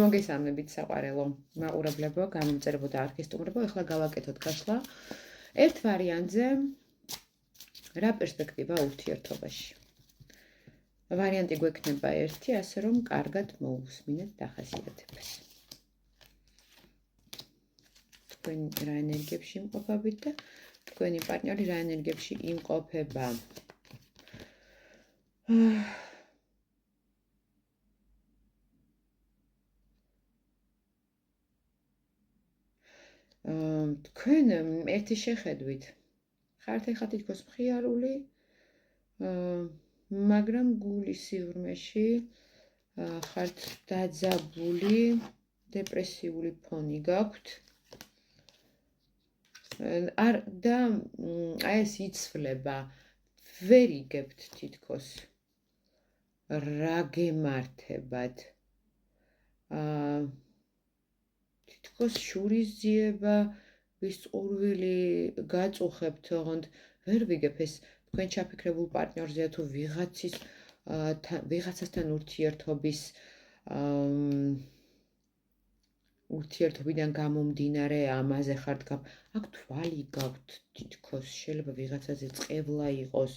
მოგესალმებით საყვარელო მაყურებლებო, გამომწერებო და არქის სტუმრებო, ახლა გავაკეთოთ გაშლა ერთ ვარიანტზე რა პერსპექტივა ურთიერთობაში. ვარიანტი გვექნება ერთი, ასე რომ კარგად მოусმინეთ დახასიათებას. თქვენ რა ენერგიებში იმყოფებით და თქვენი პარტნიორი რა ენერგიებში იმყოფება. თქვენ ერთი შეხედვით ხართ ეხლა თითქოს მხიარული, მაგრამ გულის სიღრმეში ხართ დაძაბული, დეპრესიული ფონი გაქვთ. და აი ეს იცვლება, ვერ იგებთ თითქოს რა გემართებათ. თითქოს შურისძიება, ვის ყურვილი გაწუხებთ, ოღონდ ვერ ვიგებ ეს თქვენ ჩაფიქრებულ პარტნიორზეა თუ ვიღაცასთან ურთიერთობიდან გამომდინარე ამაზე ხართ აქ თვალი გაქვთ თითქოს, შეიძლება ვიღაცაზე წყევლა იყოს,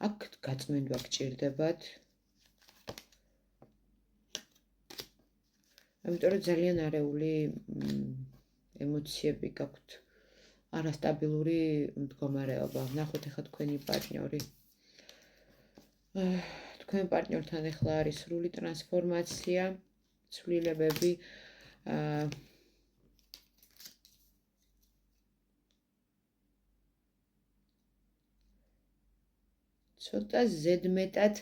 აქ გაწმენდვა გჭირდებათ. ამიტომ რომ ძალიან არეული ემოციები გაქვთ, არასტაბილური მდგომარეობა. ნახოთ ეხლა თქვენი პარტნიორი. თქვენ პარტნიორთან ეხლა არის სრული ტრანსფორმაცია, ცვლილებები. ცოტა ზედმეტად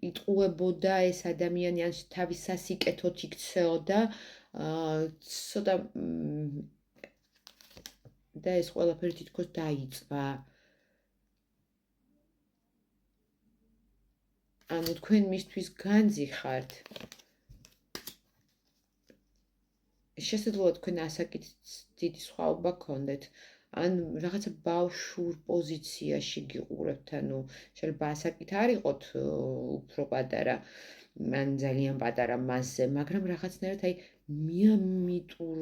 იტყუებოდა ეს ადამიანი, ან თავის სასიკეთოდ იქცეოდა, ცოტა და ეს ყველაფერი თითქოს დაიწვა. ანუ თქვენ მისთვის განძი ხართ. შესაძლოა თქვენ ასაკით დიდი სხვაობა გქონდეთ, ან რაღაცა ბავშვურ პოზიციაში გიყურებთ, ანუ შეიძლება ასაკით არ იყოთ უფრო პატარა, ან ძალიან პატარა მასზე, მაგრამ რაღაცნაირად აი მიამიტურ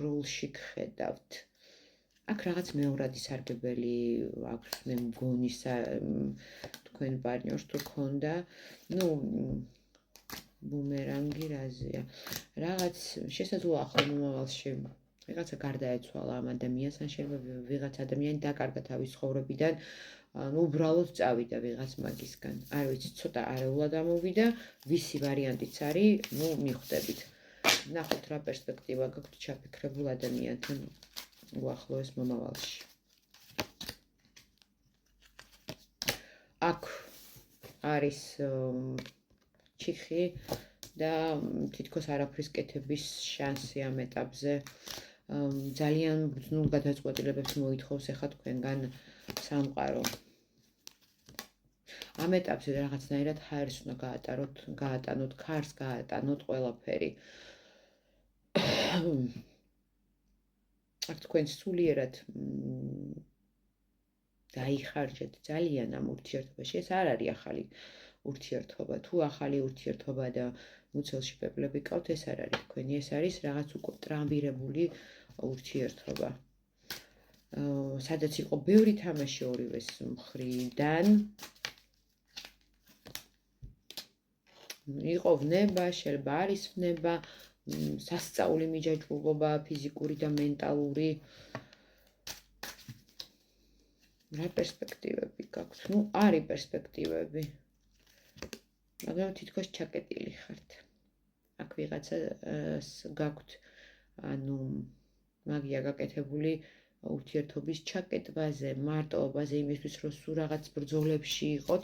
როლში გხედავთ. აქ რაღაც მეორადი სარგებელი აქვს, მე მგონი თქვენ პარტნიორს თუ გქონდა, ბუმერანგი რაზეა. რაღაც შესაძლოა ახლა მომავალში ვიღაცა გარდაეცვალა ამ ადამიანს, ან შეიძლება ვიღაც ადამიანი დაკარგა თავის ცხოვრებიდან, უბრალოდ წავიდა ვიღაც მაგისგან. არ ვიცი, ცოტა არეულად ამოვიდა, ვისი ვარიანტიც არის, მიხვდებით. ნახოთ რა პერსპექტივა გაქვთ ჩაფიქრებულ ადამიანთან უახლოეს მომავალში. აქ არის ჩიხი და თითქოს არაფრის კეთების შანსი ამ ეტაპზე. ძალიან ბრძნულ გადაწყვეტილებებს მოითხოვს ეხლა თქვენგან სამყარო. ამ ეტაპზე რაღაცნაირად ჰაერს უნდა გაატანოთ ქარს, გაატანოთ ყველაფერი. აქ თქვენ სულიერად დაიხარჯეთ ძალიან ამ ურთიერთობაში. ეს არ არის ახალი ურთიერთობა. თუ ახალი ურთიერთობა და მუცელში პეპლები ყავთ, ეს არ არის თქვენი, ეს არის რაღაც უკვე ტრამვირებული ურთიერთობა. სადაც იყო ბევრი თამაში ორივეს მხრიდან. იყო ვნება, შეიძლება არის ვნება, სასწაული მიჯაჭვულობა, ფიზიკური და მენტალური. რა პერსპექტივები გაქვთ? არის პერსპექტივები. მაგრამ თითქოს ჩაკეტილი ხართ. აქ ვიღაცას გაქვთ, ანუ მაგია გაკეთებული ურთიერთობის ჩაკეტვაზე, მარტოობაზე, იმისთვის რომ სულ რაღაც ბრძოლებში იყოთ.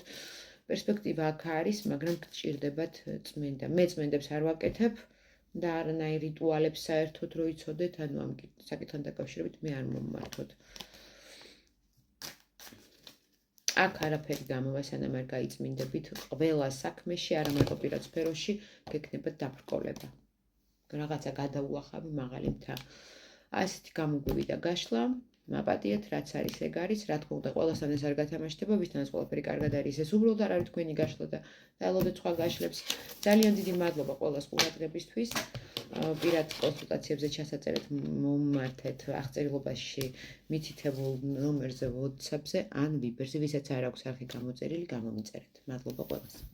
პერსპექტივა აქ არის, მაგრამ გჭირდებათ წმენდა. მე წმენდებს არ ვაკეთებ და არანაირ რიტუალებს საერთოდ რო იცოდეთ, ანუ ამ საკითხთან დაკავშირებით მე არ მომმართოთ. აქ არაფერი გამოვა, სანამ არ გაიწმინდებით ყველა საქმეში, არა მარტო პირად სფეროში, გექნებათ დაბრკოლება. რაღაცა გადაუახავი მაღალი მთა. ასეთი გამოგვივიდა გაშლა. მაპატიეთ, რაც არის, ეგ არის, რა თქმა უნდა, ყველასთან ეს არ გათამაშდება, ვისთანაც ყველაფერი კარგად არის, ეს უბრალოდ არ არის თქვენი გაშლა და დაელოდეთ სხვა გაშლებს. ძალიან დიდი მადლობა ყველას ყურადღებისთვის. პირად კონსულტაციებზე ჩასაწერეთ მომმართეთ აღწერილობაში მითითებულ ნომერზე WhatsApp-ზე ან Viber-ზე, ვისაც არ აქვს არხი გამოწერილი, გამომიწერეთ. მადლობა ყველას.